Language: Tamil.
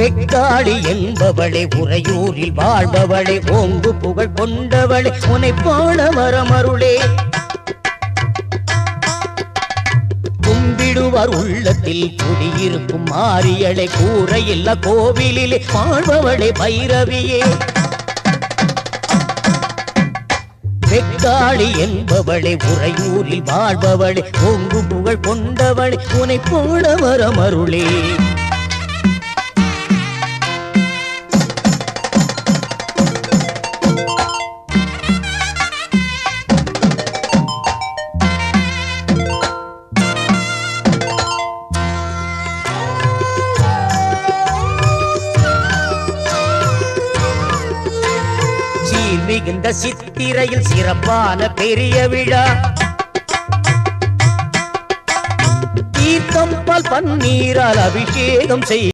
வெக்காளி என்பவளே உறையூரில் வாழ்பவளே ஓங்கு புகழ் கொண்டவளே உனை போல வரமருளே கும்பிடுவார் உள்ளத்தில் குடியிருக்கும் மாரியளை கூரையில்ல கோவிலிலே வாழ்பவளே பைரவியே வெக்காளி என்பவளே உறையூரில் வாழ்பவளே ஓங்கு புகழ் கொண்டவளே உனை போல வரமருளே மிகுந்த சித்திரையில் சிறப்பான பெரிய விழா தீர்த்தம் பால் பன்னீரால் அபிஷேகம் செய்